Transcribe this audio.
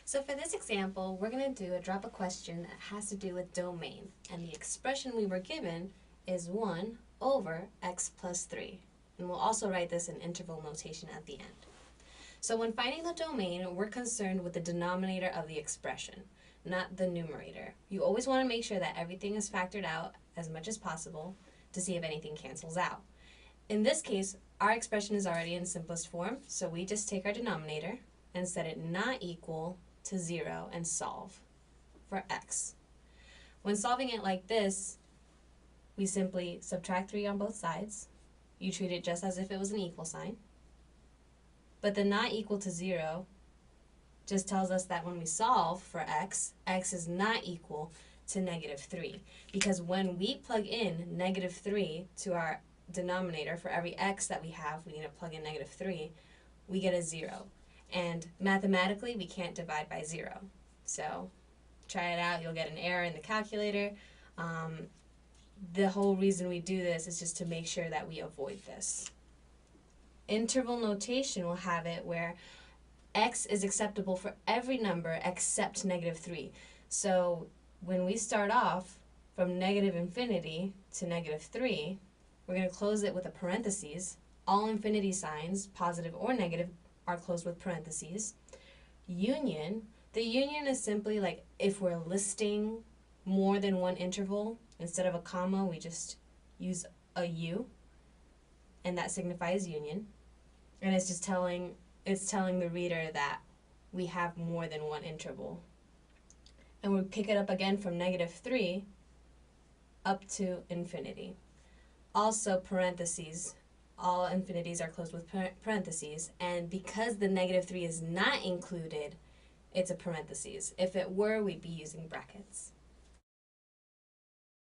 So for this example, we're going to do a drop a question that has to do with domain. And the expression we were given is 1 over x plus 3. And we'll also write this in interval notation at the end. So when finding the domain, we're concerned with the denominator of the expression, not the numerator. You always want to make sure that everything is factored out as much as possible to see if anything cancels out. In this case, our expression is already in simplest form, so we just take our denominator and set it not equal to 0 and solve for x. When solving it like this, we simply subtract 3 on both sides. You treat it just as if it was an equal sign. But the not equal to 0 just tells us that when we solve for x, x is not equal to negative 3. Because when we plug in negative 3 to our denominator, for every x that we have, we need to plug in negative 3, we get a 0. And mathematically, we can't divide by 0. So try it out. You'll get an error in the calculator. The whole reason we do this is just to make sure that we avoid this. Interval notation will have it where x is acceptable for every number except negative 3. So when we start off from negative infinity to negative 3, we're going to close it with a parentheses. All infinity signs, positive or negative, are closed with parentheses. Union. The union is simply like if we're listing more than one interval, instead of a comma, we just use a U, and that signifies union. And it's just telling the reader that we have more than one interval. And we pick it up again from negative 3 up to infinity. Also parentheses. All infinities are closed with parentheses, and because the negative 3 is not included, it's a parentheses. If it were, we'd be using brackets.